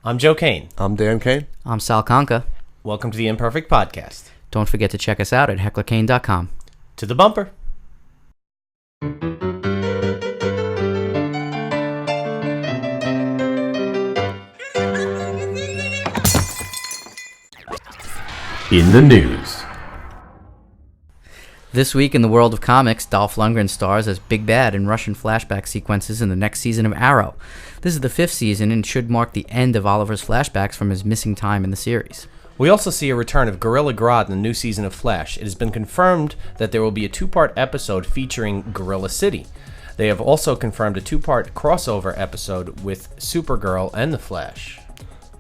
I'm Joe Kane. I'm Dan Kane. I'm Sal Conca. Welcome to the Imperfect Podcast. Don't forget to check us out at hecklerkane.com. To the bumper. In the news. This week in the world of comics, Dolph Lundgren stars as Big Bad in Russian flashback sequences in the next season of Arrow. This is the 5th season and should mark the end of Oliver's flashbacks from his missing time in the series. We also see a return of Gorilla Grodd in the new season of Flash. It has been confirmed that there will be a 2-part episode featuring Gorilla City. They have also confirmed a 2-part crossover episode with Supergirl and The Flash.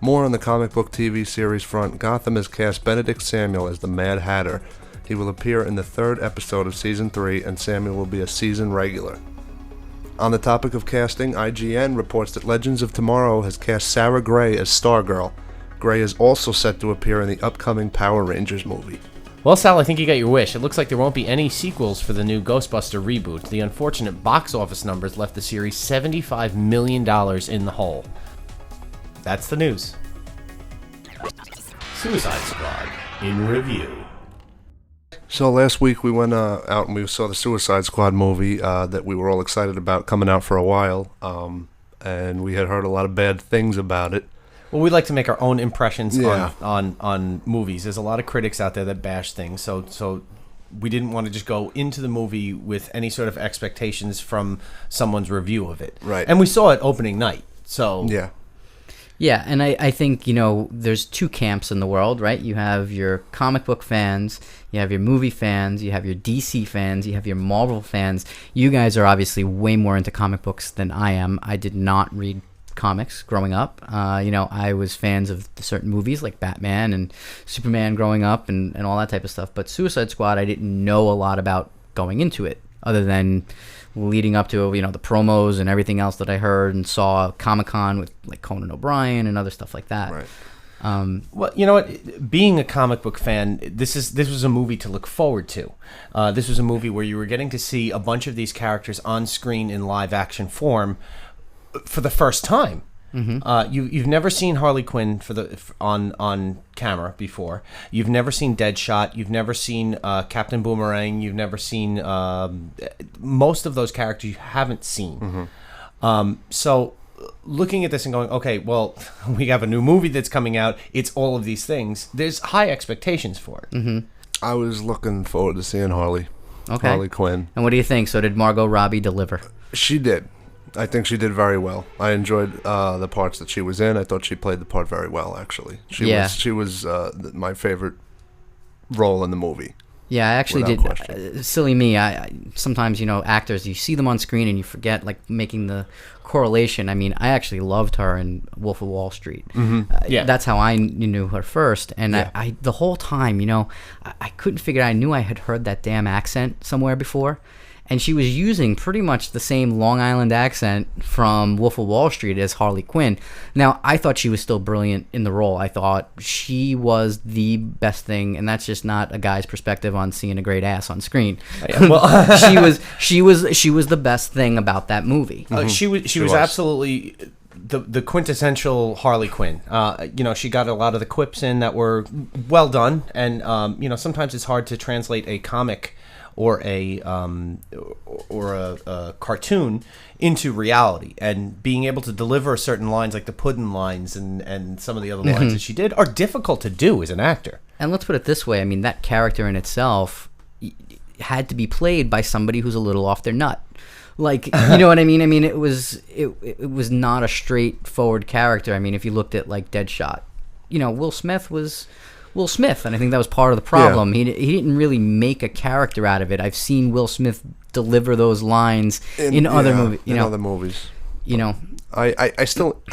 More on the comic book TV series front. Gotham has cast Benedict Samuel as the Mad Hatter. He will appear in the 3rd episode of Season 3, and Samuel will be a season regular. On the topic of casting, IGN reports that Legends of Tomorrow has cast Sarah Gray as Stargirl. Gray is also set to appear in the upcoming Power Rangers movie. Well, Sal, I think you got your wish. It looks like there won't be any sequels for the new Ghostbuster reboot. The unfortunate box office numbers left the series $75 million in the hole. That's the news. Suicide Squad in review. So last week we went out and we saw the Suicide Squad movie that we were all excited about coming out for a while, and we had heard a lot of bad things about it. Well, we like to make our own impressions on movies. There's a lot of critics out there that bash things, so we didn't want to just go into the movie with any sort of expectations from someone's review of it. Right. And we saw it opening night, so... Yeah, and I think, there's 2 camps in the world, right? You have your comic book fans, you have your movie fans, you have your DC fans, you have your Marvel fans. You guys are obviously way more into comic books than I am. I did not read comics growing up. I was fans of certain movies like Batman and Superman growing up and all that type of stuff. But Suicide Squad, I didn't know a lot about going into it, other than leading up to the promos and everything else that I heard and saw Comic-Con with like Conan O'Brien and other stuff like that. Right. Well, you know what? Being a comic book fan, this was a movie to look forward to. This was a movie where you were getting to see a bunch of these characters on screen in live action form for the first time. Mm-hmm. You've never seen Harley Quinn on camera before. You've never seen Deadshot. You've never seen Captain Boomerang. You've never seen most of those characters you haven't seen. Mm-hmm. So looking at this and going, okay, well, we have a new movie that's coming out. It's all of these things. There's high expectations for it. Mm-hmm. I was looking forward to seeing Harley Quinn. And what do you think? So did Margot Robbie deliver? She did. I think she did very well. I enjoyed the parts that she was in. I thought she played the part very well, actually. She was my favorite role in the movie. Yeah, I actually did. Silly me. I sometimes, actors, you see them on screen and you forget, like, making the correlation. I mean, I actually loved her in Wolf of Wall Street. Mm-hmm. That's how I knew her first. And I the whole time, I couldn't figure out. I knew I had heard that damn accent somewhere before. And she was using pretty much the same Long Island accent from Wolf of Wall Street as Harley Quinn. Now, I thought she was still brilliant in the role. I thought she was the best thing, and that's just not a guy's perspective on seeing a great ass on screen. Yeah, well, she was the best thing about that movie. Mm-hmm. She was absolutely the quintessential Harley Quinn. She got a lot of the quips in that were well done, and sometimes it's hard to translate a comic or a cartoon into reality, and being able to deliver certain lines like the Puddin' lines and some of the other lines that she did are difficult to do as an actor. And let's put it this way, I mean, that character in itself had to be played by somebody who's a little off their nut. Like, you know what I mean? I mean, it was not a straightforward character. I mean, if you looked at like Deadshot, Will Smith was Will Smith, and I think that was part of the problem. Yeah. He didn't really make a character out of it. I've seen Will Smith deliver those lines in other movies. Other movies. I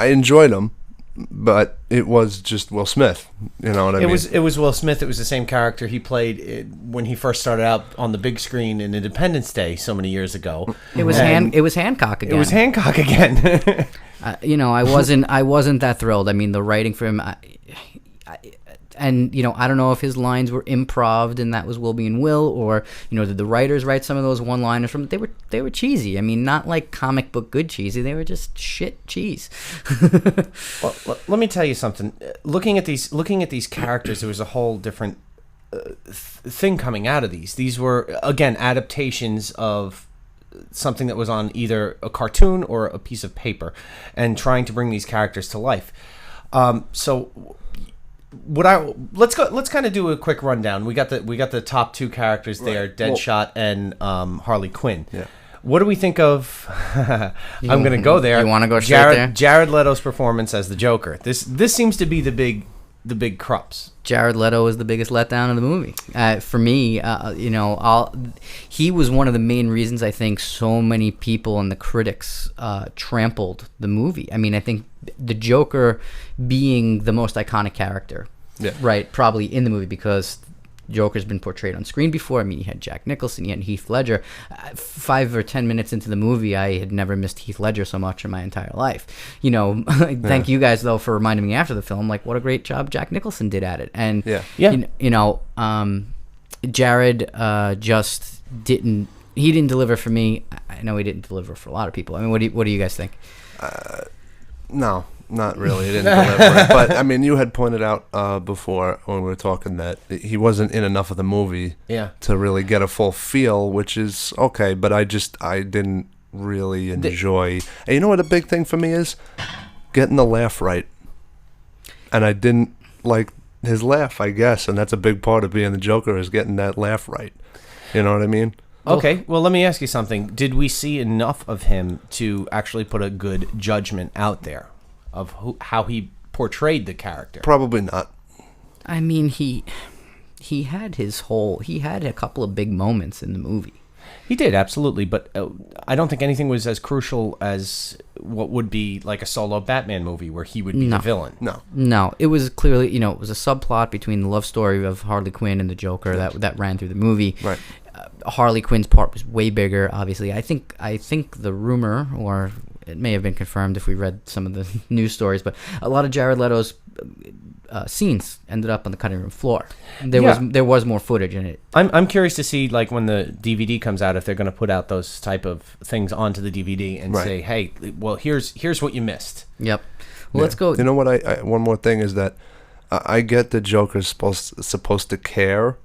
enjoyed them, but it was just Will Smith. You know what I mean? It was Will Smith. It was the same character he played when he first started out on the big screen in Independence Day so many years ago. It was Hancock again. It was Hancock again. I wasn't that thrilled. I mean, the writing for him. and I don't know if his lines were improv and that was Will being Will, or did the writers write some of those one-liners from? They were cheesy. I mean, not like comic book good cheesy. They were just shit cheese. Well, let me tell you something. Looking at these characters, there was a whole different thing coming out of these. These were, again, adaptations of something that was on either a cartoon or a piece of paper, and trying to bring these characters to life. So let's kind of do a quick rundown. We got the top two characters there, right. Deadshot and Harley Quinn. Yeah. What do we think of? I'm going to go there. You want to go straight there? Jared Leto's performance as the Joker. This seems to be the big crux. Jared Leto is the biggest letdown of the movie. For me, he was one of the main reasons I think so many people and the critics trampled the movie. I mean, I think the Joker being the most iconic character, right, probably in the movie, because Joker's been portrayed on screen before. I mean, you had Jack Nicholson, you had Heath Ledger. 5 or 10 minutes into the movie, I had never missed Heath Ledger so much in my entire life. Thank you guys, though, for reminding me after the film, like, what a great job Jack Nicholson did at it. And, Jared just didn't deliver for me. I know he didn't deliver for a lot of people. I mean, what do you guys think? No. Not really. He didn't deliver it. But, I mean, you had pointed out before when we were talking that he wasn't in enough of the movie to really get a full feel, which is okay, but I didn't really enjoy... And you know what a big thing for me is? Getting the laugh right. And I didn't like his laugh, I guess, and that's a big part of being the Joker, is getting that laugh right. You know what I mean? Okay, well, let me ask you something. Did we see enough of him to actually put a good judgment out there of how he portrayed the character? Probably not. I mean, he had a couple of big moments in the movie. He did, absolutely, but I don't think anything was as crucial as what would be like a solo Batman movie where he would be the villain. No, it was clearly, it was a subplot between the love story of Harley Quinn and the Joker that ran through the movie. Right. Harley Quinn's part was way bigger, obviously. I think the rumor, or it may have been confirmed if we read some of the news stories, but a lot of Jared Leto's scenes ended up on the cutting room floor. There was more footage in it. I'm curious to see, like, when the DVD comes out, if they're going to put out those type of things onto the DVD and say, hey, well, here's what you missed. Yep. Well, let's go. You know what? I one more thing is that I get that Joker's supposed to care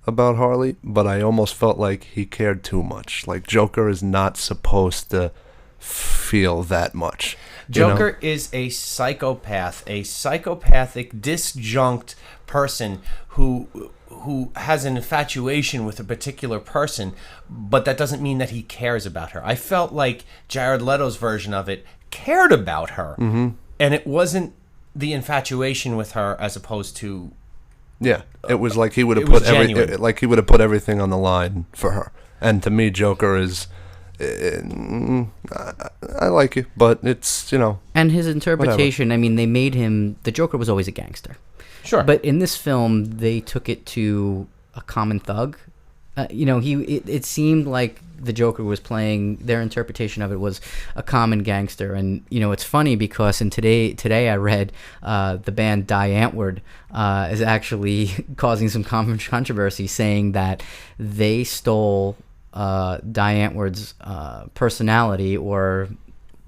about Harley, but I almost felt like he cared too much. Like, Joker is not supposed to feel that much. Joker is a psychopath, a psychopathic, disjunct person who has an infatuation with a particular person, but that doesn't mean that he cares about her. I felt like Jared Leto's version of it cared about her, and it wasn't the infatuation with her as opposed to... Yeah, it was like he would have put everything on the line for her. And to me, Joker is... I like it, but it's, And his interpretation, whatever. I mean, they made him... The Joker was always a gangster. Sure. But in this film, they took it to a common thug. It seemed like the Joker was playing... Their interpretation of it was a common gangster. And, it's funny because today I read the band Die Antwoord is actually causing some controversy, saying that they stole... Die Antwoord's personality or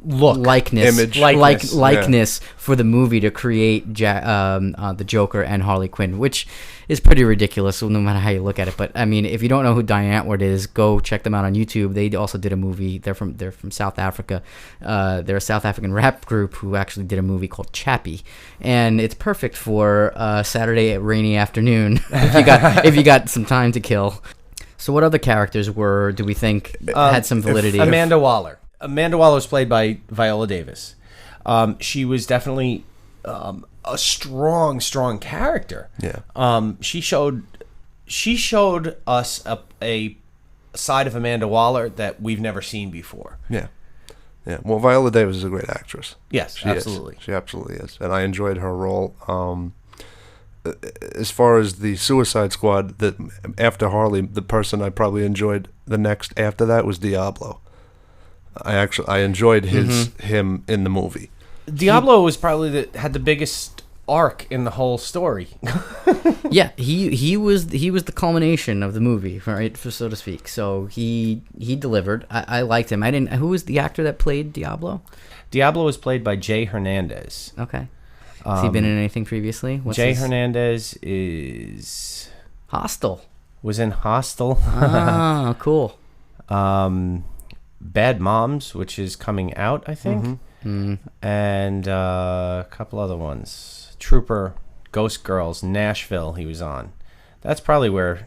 look, likeness, image, likeness for the movie to create the Joker and Harley Quinn, which is pretty ridiculous no matter how you look at it. But I mean, if you don't know who Die Antwoord is, go check them out on YouTube. They also did a movie. They're from South Africa. They're a South African rap group who actually did a movie called Chappie, and it's perfect for Saturday rainy afternoon if you got some time to kill. So what other characters do we think had some validity? Amanda Waller. Amanda Waller was played by Viola Davis. She was definitely a strong character. Yeah. She showed us a side of Amanda Waller that we've never seen before. Yeah. Yeah. Well, Viola Davis is a great actress. Yes, absolutely. She absolutely is. And I enjoyed her role. As far as the Suicide Squad, that after Harley, the person I probably enjoyed the next after that was Diablo. I enjoyed him in the movie. Diablo was probably had the biggest arc in the whole story. Yeah, he was the culmination of the movie, right, for so to speak. So he delivered. I liked him. I didn't. Who was the actor that played Diablo? Diablo was played by Jay Hernandez. Okay. Has he been in anything previously? Jay Hernandez is Hostel. was in Hostel. Ah, cool. Bad Moms, which is coming out, I think, and a couple other ones. Trooper, Ghost Girls, Nashville. He was on. That's probably where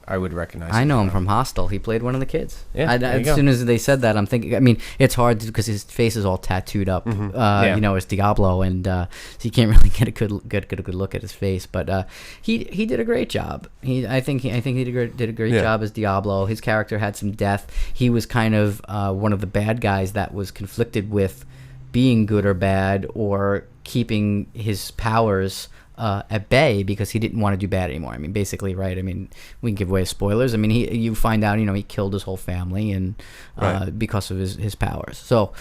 I would recognize. I know him from Hostel. He played one of the kids. Yeah, there you as go. soon as they said that, I'm thinking. I mean, it's hard because his face is all tattooed up. Yeah. You know, as Diablo, and so you can't really get a good look at his face. But he did a great job. I think he did a great Yeah. job as Diablo. His character had some depth. He was kind of one of the bad guys that was conflicted with being good or bad, or keeping his powers at bay because he didn't want to do bad anymore. I mean, basically, right? I mean, we can give away spoilers. I mean, you find out, he killed his whole family and Right. because of his powers. So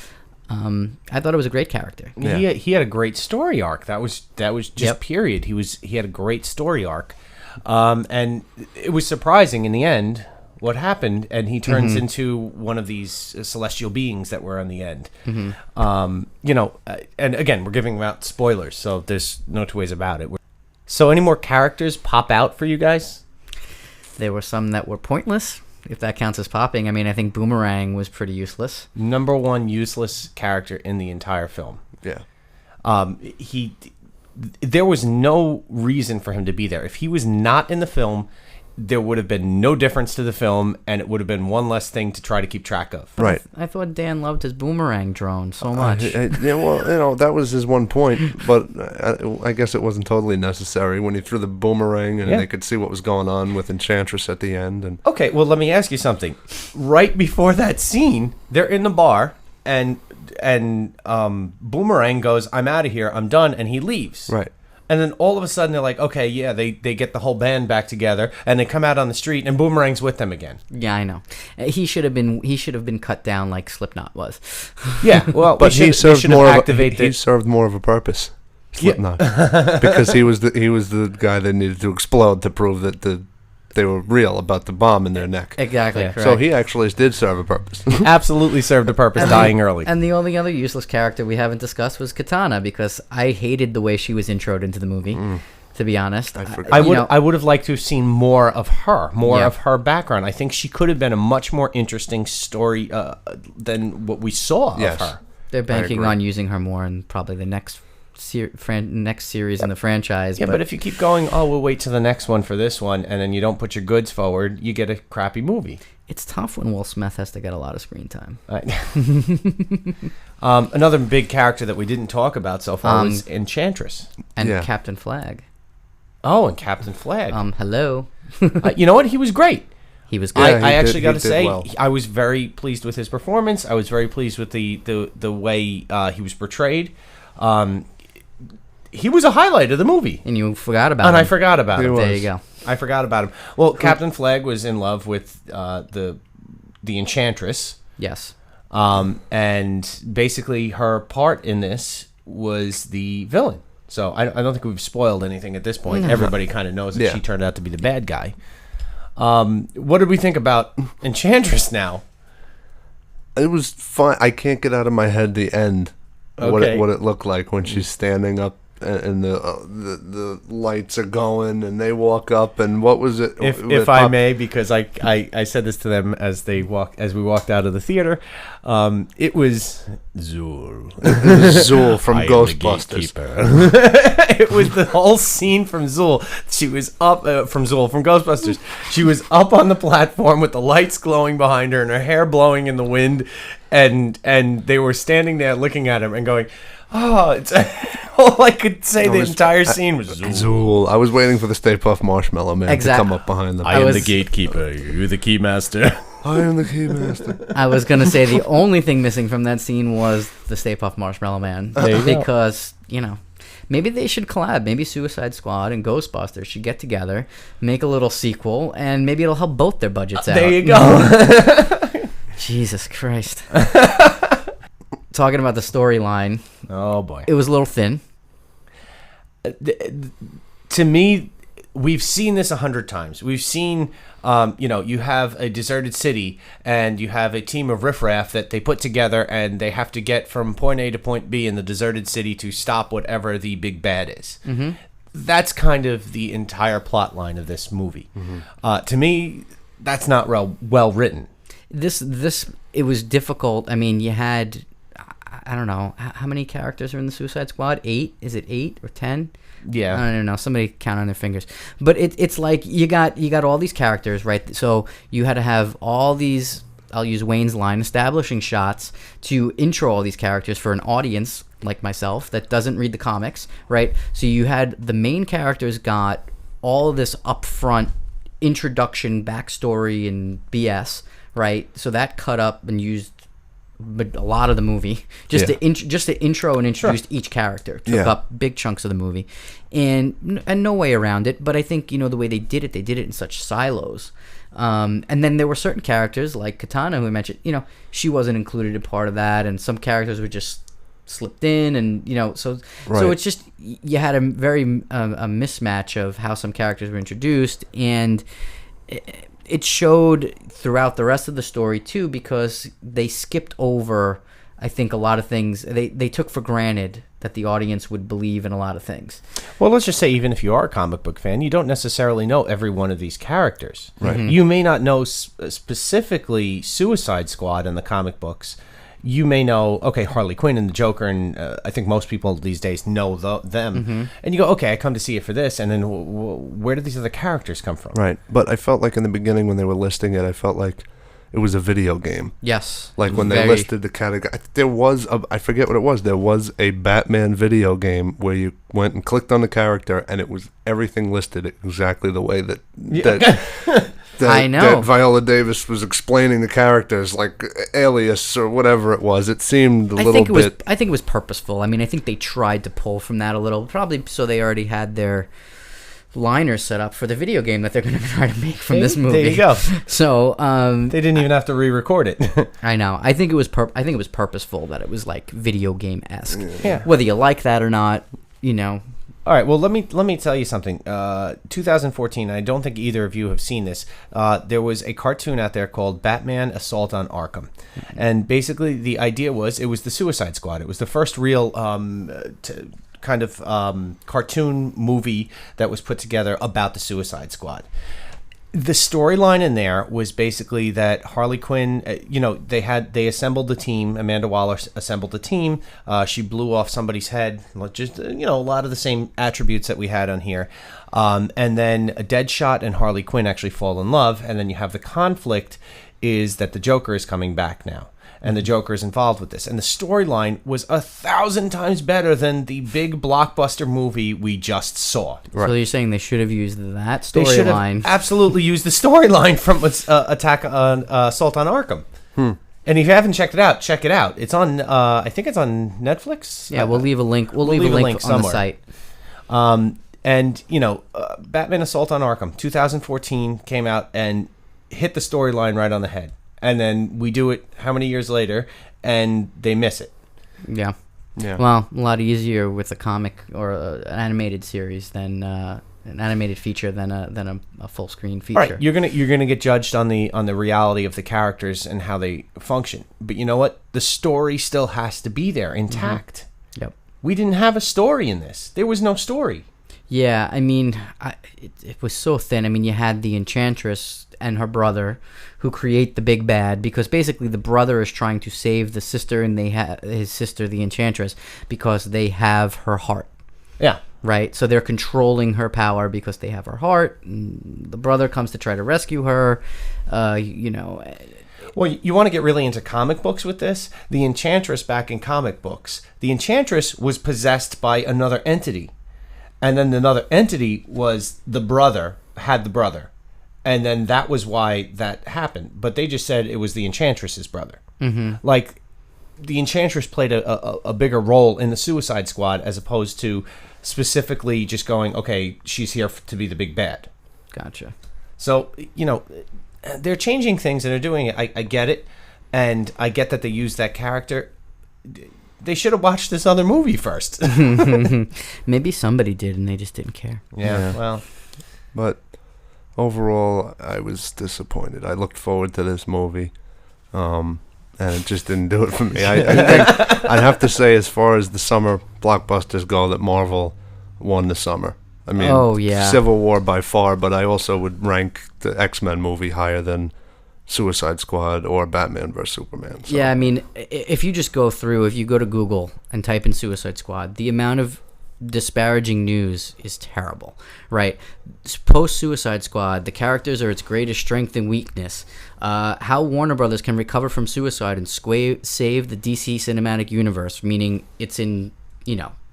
I thought it was a great character. Yeah. He had a great story arc. That was just Yep. period. He had a great story arc, and it was surprising in the end what happened, and he turns into one of these celestial beings that were on the end. And again, we're giving out spoilers, so there's no two ways about it. So any more characters pop out for you guys? There were some that were pointless, if that counts as popping. I mean, I think Boomerang was pretty useless. Number one useless character in the entire film. Yeah. There was no reason for him to be there. If he was not in the film, there would have been no difference to the film, and it would have been one less thing to try to keep track of. Right. I thought Dan loved his Boomerang drone so much. Yeah, well, that was his one point, but I guess it wasn't totally necessary when he threw the boomerang and Yeah. they could see what was going on with Enchantress at the end. And Okay, well, let me ask you something. Right before that scene, they're in the bar, and Boomerang goes, "I'm out of here. I'm done," and he leaves. right. And then all of a sudden, they're like, okay, yeah, they get the whole band back together, and they come out on the street, and Boomerang's with them again. Yeah, I know. He should have been cut down like Slipknot was. Yeah, well, But he served more of activate he served more of a purpose. Yeah. Slipknot, because he was the guy that needed to explode to prove that they were real about the bomb in their neck. Exactly. Yeah. Correct. So he actually did serve a purpose. absolutely served a purpose, dying early. And the only other useless character we haven't discussed was Katana, because I hated the way she was introed into the movie. To be honest, I forgot. I would have liked to have seen more of her, Yeah. of her background. I think she could have been a much more interesting story than what we saw Yes. of her. they're banking agree. on using her more in probably the next series in the franchise. Yeah, but if you keep going, oh, we'll wait to the next one for this one, and then you don't put your goods forward, you get a crappy movie. it's tough when Will Smith has to get a lot of screen time. Another big character that we didn't talk about so far was Enchantress. And Yeah. Captain Flag. Oh, and Captain Flag. Hello. You know what? He was great. He was Yeah, good. he I did- actually he got to did say, well. I was very pleased with his performance. I was very pleased with the way he was portrayed. He was a highlight of the movie, And you forgot about and him. I forgot about He him. was. There you go. I forgot about him. Well, Captain Flag was in love with the Enchantress, Yes. and basically her part in this was the villain. So I don't think we've spoiled anything at this point. Everybody kind of knows that Yeah. she turned out to be the bad guy. What did we think about Enchantress now? It was fun. I can't get out of my head the end. Okay. What it looked like when she's standing up and the lights are going and they walk up, and what was it? If I may, because I said this to them as we walked out of the theater, it was Zool. Zool from I am the Ghostbusters. gatekeeper. It was the whole scene from Zool. She was up from Ghostbusters. She was up on the platform with the lights glowing behind her and her hair blowing in the wind, and they were standing there looking at him and going, "Oh!" It's all I could say. The entire scene was Zool. Zool. I was waiting for the Stay Puft Marshmallow Man Exact- to come up behind them. I am was- the gatekeeper. You're the keymaster. I am the Keymaster. I was gonna say the only thing missing from that scene was the Stay Puft Marshmallow Man, There you go. because maybe they should collab. Maybe Suicide Squad and Ghostbusters should get together, make a little sequel, and maybe it'll help both their budgets out. There you go. Jesus Christ. Talking about the storyline, Oh boy. it was a little thin. to me, we've seen this 100 times. We've seen, you have a deserted city and you have a team of riffraff that they put together and they have to get from point A to point B in the deserted city to stop whatever the big bad is. Mm-hmm. That's kind of the entire plot line of this movie. Mm-hmm. To me, that's not well written. This it was difficult. I mean, you had, I don't know, how many characters are in the Suicide Squad? 8? Is it 8 or 10? Yeah, I don't know. Somebody count on their fingers. But it's like you got all these characters, right? So you had to have all these. I'll use Wayne's line, establishing shots to intro all these characters for an audience like myself that doesn't read the comics, right? So you had the main characters got all of this upfront introduction, backstory, and BS, right? So that cut up and used but a lot of the movie just to intro and introduce each character took up big chunks of the movie, and no way around it. But I think the way they did it in such silos. And then there were certain characters like Katana, who I mentioned, she wasn't included in part of that, and some characters were just slipped in, and so it's just you had a very a mismatch of how some characters were introduced, and it showed throughout the rest of the story too, because they skipped over, I think, a lot of things. They took for granted that the audience would believe in a lot of things. Well, let's just say, even if you are a comic book fan, you don't necessarily know every one of these characters. Right. Mm-hmm. You may not know specifically Suicide Squad in the comic books. You may know, okay, Harley Quinn and the Joker, and I think most people these days know them. Mm-hmm. And you go, okay, I come to see it for this, and then where did these other characters come from? Right. But I felt like in the beginning when they were listing it, I felt like it was a video game. Yes. Like when they listed the category, there was I forget what it was. There was a Batman video game where you went and clicked on the character, and it was everything listed exactly the way that I know that Viola Davis was explaining the characters, like Alias or whatever it was. It seemed I think it was purposeful. I mean, I think they tried to pull from that a little, probably so they already had their liners set up for the video game that they're going to try to make from this movie. There you go. So they didn't even have to re-record it. I know. I think it was purposeful that it was like video game-esque. Yeah. Whether you like that or not, All right, well, let me tell you something. 2014, I don't think either of you have seen this. There was a cartoon out there called Batman Assault on Arkham. And basically the idea was, it was the Suicide Squad. It was the first real cartoon movie that was put together about the Suicide Squad. The storyline in there was basically that Harley Quinn, they assembled the team. Amanda Waller assembled the team. She blew off somebody's head. Just a lot of the same attributes that we had on here. And then Deadshot and Harley Quinn actually fall in love. And then you have the conflict is that the Joker is coming back now. And the Joker is involved with this. And the storyline was 1,000 times better than the big blockbuster movie we just saw. Right. So you're saying they should have used that storyline? They should have absolutely used the storyline from Assault on Arkham. And if you haven't checked it out, check it out. It's on, I think it's on Netflix. Yeah, we'll leave a link. We'll leave a link on the site. And, Batman Assault on Arkham, 2014 came out and hit the storyline right on the head. And then we do it how many years later, and they miss it. Yeah. Well, a lot easier with a comic or an animated series than an animated feature than a full screen feature. All right, you're gonna get judged on the reality of the characters and how they function. But you know what? The story still has to be there, intact. Mm-hmm. Yep. We didn't have a story in this. There was no story. Yeah, I mean, it was so thin. I mean, you had the Enchantress and her brother who create the big bad, because basically the brother is trying to save the sister, and they have his sister, the Enchantress, because they have her heart. Yeah. Right? So they're controlling her power because they have her heart. And the brother comes to try to rescue her. Well, you want to get really into comic books with this? The Enchantress back in comic books, the Enchantress was possessed by another entity. And then another entity was the brother, had the brother. And then that was why that happened. But they just said it was the Enchantress's brother. Mm-hmm. Like, the Enchantress played a bigger role in the Suicide Squad as opposed to specifically just going, okay, she's here to be the big bad. Gotcha. So, they're changing things and they're doing it. I get it. And I get that they use that character. they should have watched this other movie first. Maybe somebody did and they just didn't care. Yeah, well, But overall, I was disappointed. I looked forward to this movie, and it just didn't do it for me. I think I'd have to say, as far as the summer blockbusters go, that Marvel won the summer. I mean, Oh, yeah. Civil War by far, but I also would rank the X-Men movie higher than Suicide Squad or Batman vs. Superman. So. Yeah, I mean, if you just go through, if you go to Google and type in Suicide Squad, the amount of disparaging news is terrible, right? Post Suicide Squad, the characters are its greatest strength and weakness. How Warner Brothers can recover from suicide and save the DC cinematic universe, meaning it's in,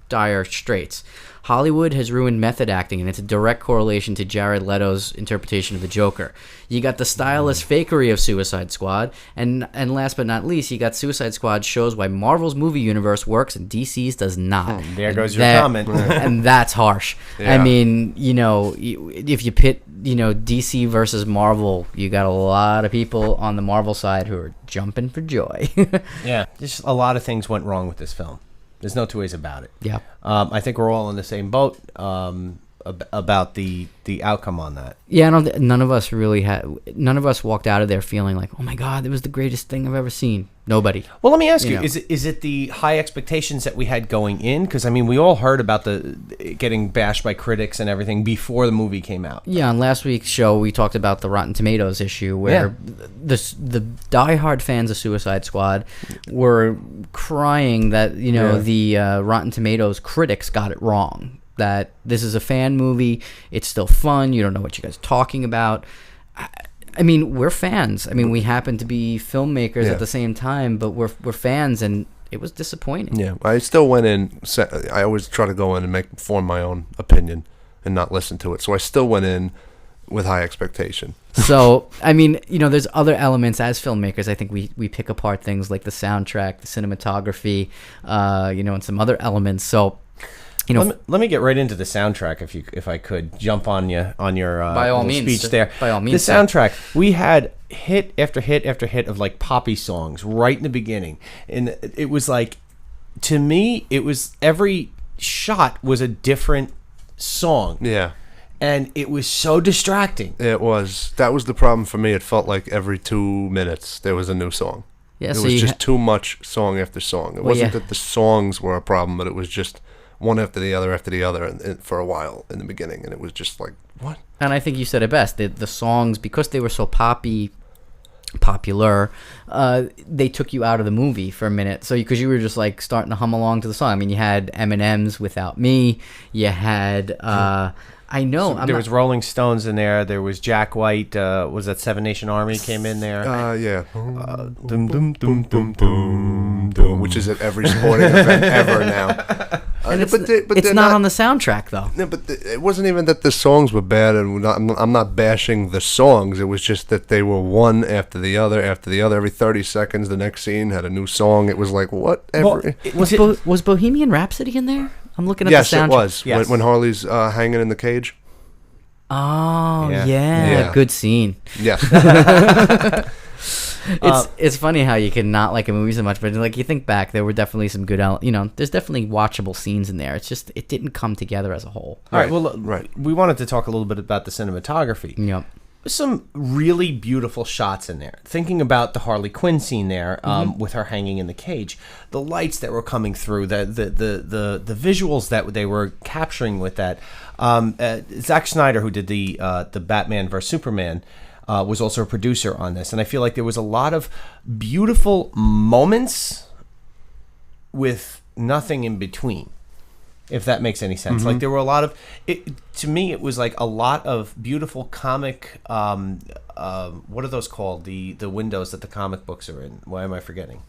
dire straits. Hollywood has ruined method acting, and it's a direct correlation to Jared Leto's interpretation of the Joker. You got the stylist fakery of Suicide Squad, and last but not least, you got Suicide Squad shows why Marvel's movie universe works and DC's does not. there goes your comment. And that's harsh. Yeah. I mean, if you pit, DC versus Marvel, you got a lot of people on the Marvel side who are jumping for joy. Yeah, just a lot of things went wrong with this film. There's no two ways about it. Yeah. I think we're all in the same boat about the outcome on that. Yeah, none of us walked out of there feeling like, oh my God, it was the greatest thing I've ever seen. Nobody. Well, let me ask you: know. is it the high expectations that we had going in? Because I mean, we all heard about the getting bashed by critics and everything before the movie came out. Yeah, on last week's show, we talked about the Rotten Tomatoes issue where the diehard fans of Suicide Squad were crying that, the Rotten Tomatoes critics got it wrong. That this is a fan movie. It's still fun. You don't know what you guys are talking about. I mean, we're fans. I mean, we happen to be filmmakers at the same time, but we're fans, and it was disappointing. Yeah, I still went in. I always try to go in and form my own opinion and not listen to it. So I still went in with high expectation. So, I mean, there's other elements as filmmakers. I think we pick apart things like the soundtrack, the cinematography, and some other elements. So, let me get right into the soundtrack if I could jump on your by all means, speech there. By all means, the soundtrack, we had hit after hit after hit of like poppy songs right in the beginning, and it was like, to me, it was every shot was a different song. Yeah. And it was so distracting. It was. That was the problem for me. It felt like every 2 minutes there was a new song. Yeah, it so was just too much song after song. It wasn't that the songs were a problem, but it was just one after the other and for a while in the beginning, and it was just like, what? And I think you said it best. The songs, because they were so popular, they took you out of the movie for a minute. So because you were just like starting to hum along to the song. I mean, you had Eminem's "Without Me." You had I know there was Rolling Stones in there. There was Jack White. Was that Seven Nation Army came in there? Yeah. Dum, dum, dum, dum, dum, dum, which is at every sporting event ever now. And it's not on the soundtrack though. No, but it wasn't even that the songs were bad, and I'm not bashing the songs. It was just that they were one after the other after the other. Every 30 seconds, the next scene had a new song. It was like, what? Was Bohemian Rhapsody in there? I'm looking at the soundtrack. Yes, it was. Yes. When Harley's hanging in the cage. Oh, Yeah. yeah. Good scene. Yes. It's funny how you can not like a movie so much, but like you think back, there were definitely some good, there's definitely watchable scenes in there. It's just it didn't come together as a whole. All right. Well, right. We wanted to talk a little bit about the cinematography. Yep. There's some really beautiful shots in there. Thinking about the Harley Quinn scene there, with her hanging in the cage, the lights that were coming through, the visuals that they were capturing with that. Zack Snyder, who did the Batman vs Superman, was also a producer on this, and I feel like there was a lot of beautiful moments with nothing in between, if that makes any sense. Like there were a lot of to me it was like a lot of beautiful comic what are those called, the windows that the comic books are in? Why am I forgetting?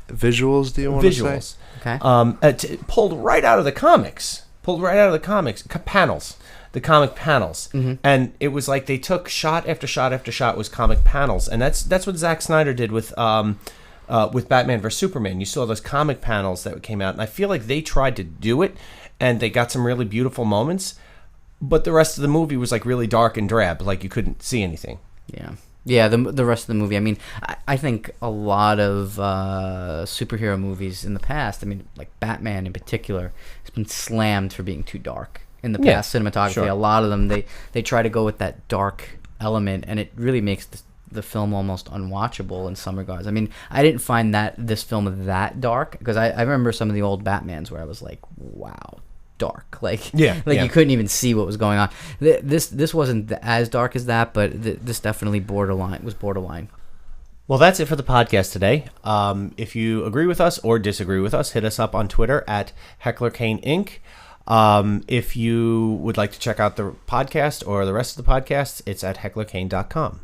Visuals, do you want to say? Visuals. Okay. Pulled right out of the comics panels, the comic panels. And it was like they took shot after shot after shot was comic panels, and that's what Zack Snyder did with Batman vs Superman. You saw those comic panels that came out, and I feel like they tried to do it, and they got some really beautiful moments, but the rest of the movie was like really dark and drab, like you couldn't see anything. Yeah. Yeah, the rest of the movie. I mean, I think a lot of superhero movies in the past, I mean, like Batman in particular, has been slammed for being too dark in the past. Cinematography, sure. a lot of them, they try to go with that dark element, and it really makes the film almost unwatchable in some regards. I mean, I didn't find this film that dark, because I remember some of the old Batmans where I was like, wow, dark, like Yeah. you couldn't even see what was going on. This wasn't as dark as that, but this definitely was borderline. Well, that's it for the podcast today. If you agree with us or disagree with us, hit us up on Twitter at Heckler Kane Inc. If you would like to check out the podcast or the rest of the podcasts, it's at hecklerkane.com.